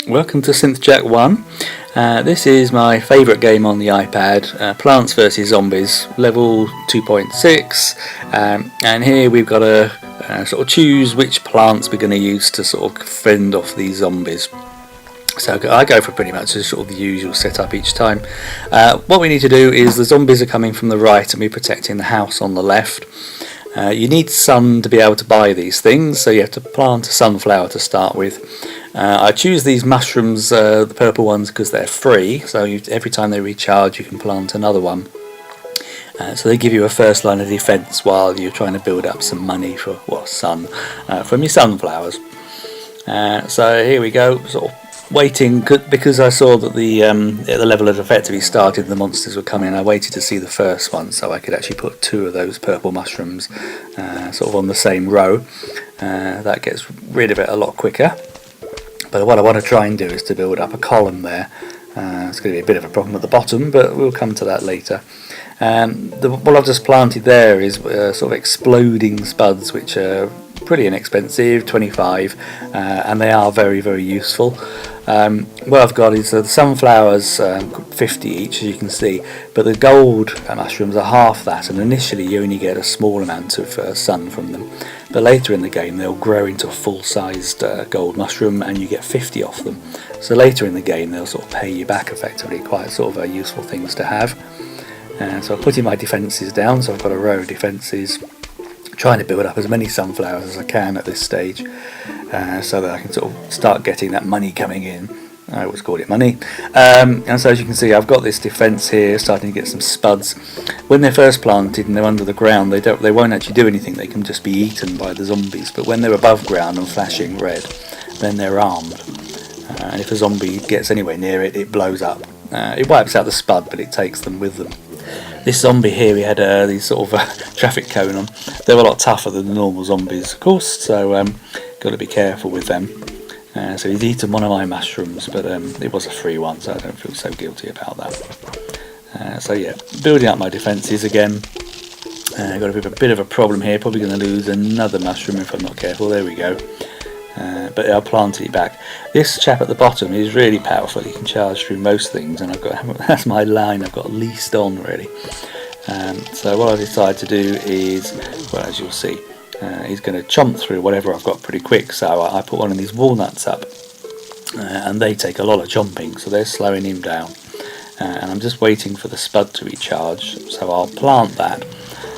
Welcome to SynthJack 1. This is my favourite game on the iPad, Plants vs Zombies, level 2.6, and here we've got to sort of choose which plants we're going to use to sort of fend off these zombies. So I go for pretty much sort of the usual setup each time. What we need to do is the zombies are coming from the right and we're protecting the house on the left. You need sun to be able to buy these things, so you have to plant a sunflower to start with. I choose these mushrooms, the purple ones, because they're free, so every time they recharge you can plant another one. So they give you a first line of defence while you're trying to build up some money for, sun, from your sunflowers. So here we go, sort of waiting, because I saw that the level had effectively started, the monsters were coming. I waited to see the first one so I could actually put two of those purple mushrooms sort of on the same row. That gets rid of it a lot quicker. But what I want to try and do is to build up a column there. It's going to be a bit of a problem at the bottom, but we'll come to that later. What I've just planted there is sort of exploding spuds, which are pretty inexpensive, 25, and they are very, very useful. What I've got is the sunflowers, 50 each, as you can see, but the gold mushrooms are half that, and initially you only get a small amount of sun from them, but later in the game they'll grow into a full-sized gold mushroom and you get 50 off them. So later in the game they'll sort of pay you back effectively, quite sort of useful things to have. So I'm putting my defences down, so I've got a row of defences, trying to build up as many sunflowers as I can at this stage, so that I can sort of start getting that money coming in. I always call it money. And so as you can see, I've got this defence here, starting to get some spuds. When they're first planted and they're under the ground, they won't actually do anything. They can just be eaten by the zombies. But when they're above ground and flashing red, then they're armed. And if a zombie gets anywhere near it, it blows up. It wipes out the spud, but it takes them with them. This zombie here, he had these sort of traffic cone on. They were a lot tougher than the normal zombies, of course, so got to be careful with them. So he's eaten one of my mushrooms, but it was a free one, so I don't feel so guilty about that. So yeah, building up my defences again. Got a bit of a problem here, probably going to lose another mushroom if I'm not careful. There we go. But I'll plant it back. This chap at the bottom is really powerful. He can charge through most things, and that's my line I've got least on really. So what I decided to do is, well, as you'll see, he's going to chomp through whatever I've got pretty quick. So I put one of these walnuts up, and they take a lot of chomping, so they're slowing him down. And I'm just waiting for the spud to recharge, so I'll plant that.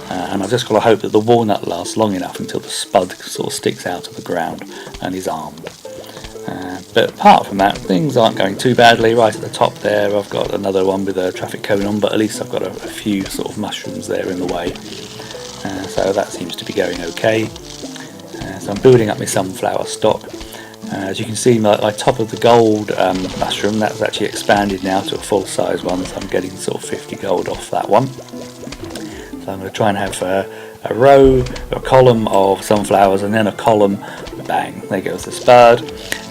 And I've just got to hope that the walnut lasts long enough until the spud sort of sticks out of the ground and is armed. But apart from that, things aren't going too badly. Right at the top there, I've got another one with a traffic cone on, but at least I've got a few sort of mushrooms there in the way. So that seems to be going okay. So I'm building up my sunflower stock. As you can see, my top of the gold mushroom, that's actually expanded now to a full-size one, so I'm getting sort of 50 gold off that one. So I'm going to try and have a row, a column of sunflowers, and then a column, bang, there goes the spud,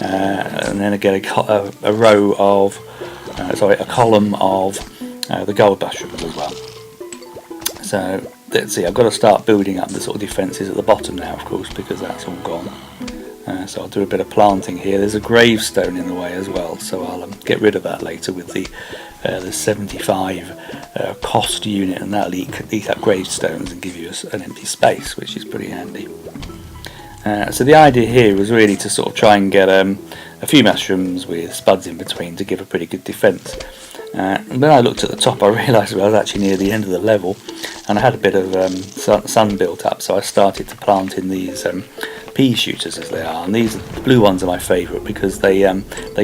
and then I get a row of, a column of the gold mushrooms as well. So let's see, I've got to start building up the sort of defences at the bottom now, of course, because that's all gone. So I'll do a bit of planting here. There's a gravestone in the way as well, so I'll get rid of that later with the 75 cost unit, and that'll eat up gravestones and give you an empty space, which is pretty handy. So the idea here was really to sort of try and get a few mushrooms with spuds in between to give a pretty good defence. And when I looked at the top, I realised I was actually near the end of the level, and I had a bit of sun built up, so I started to plant in these pea shooters, as they are, and these blue ones are my favourite because they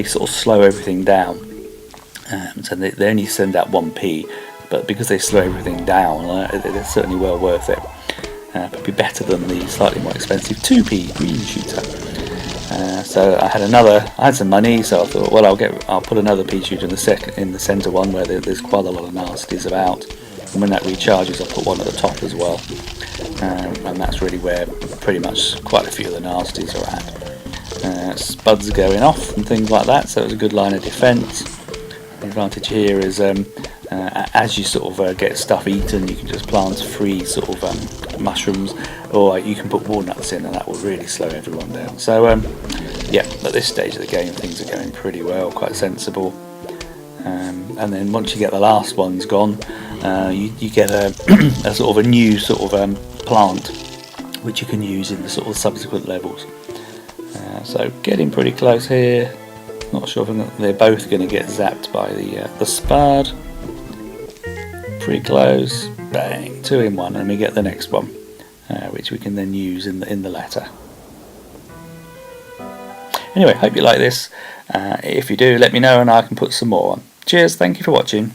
sort of slow everything down. So they only send out one pea, but because they slow everything down, they're certainly well worth it. Probably better than the slightly more expensive 2p green shooter. So I had some money, so I thought, well, I'll put another pea shooter in the centre one where there's quite a lot of nasties about, and when that recharges, I'll put one at the top as well. And that's really where pretty much quite a few of the nasties are at. Spuds are going off and things like that, so it's a good line of defence. The advantage here is as you sort of get stuff eaten, you can just plant free sort of mushrooms, or you can put walnuts in, and that will really slow everyone down. So yeah, at this stage of the game things are going pretty well, quite sensible. And then once you get the last ones gone, you get a, a sort of a new sort of plant which you can use in the sort of subsequent levels. So getting pretty close here. Not sure if they're both going to get zapped by the spard. Pretty close. Bang, 2 in 1, and we get the next one, which we can then use in the latter. Anyway, hope you like this. If you do, let me know and I can put some more on. Cheers, thank you for watching.